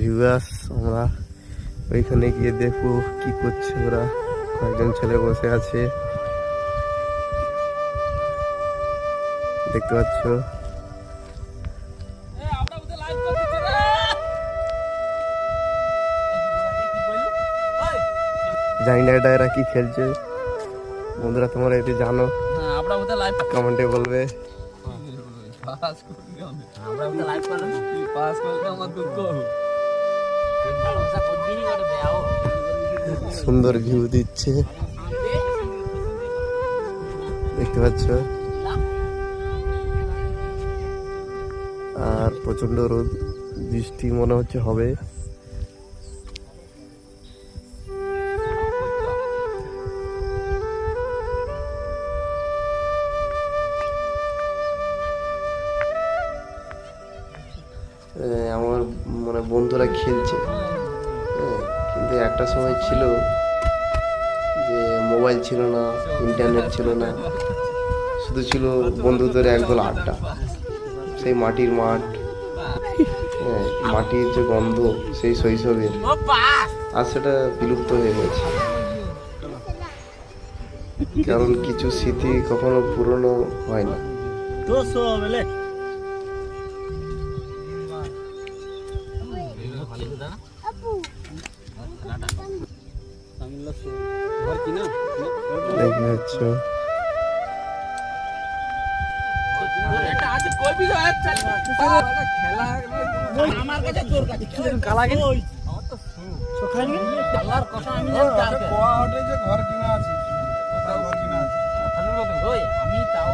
Viewers, আমরা ওইখানে গিয়ে দেখবো কি করছে ওরা। কয়েকজন ছেলে বসে আছে, দেখতে পাচ্ছ। জানি না এটা এরা কি খেলছে। বন্ধুরা তোমরা এটি জানো, কমেন্টে বলবে। সুন্দর ভিউ দিচ্ছে, দেখতে পাচ্ছ। আর প্রচন্ড রোদ, বৃষ্টি মনে হচ্ছে হবে। আমার মানে বন্ধুরা খেলছে, কিন্তু একটা সময় ছিল যে মোবাইল ছিল না, ইন্টারনেট ছিল না, শুধু ছিল বন্ধুদের একদল আড্ডা। সেই মাটির মাঠ, মাটির যে গন্ধ, সেই শৈশবের, আর সেটা বিলুপ্ত হয়ে গেছে। কারণ কিছু স্মৃতি কখনো পুরনো হয় না। আমি তাও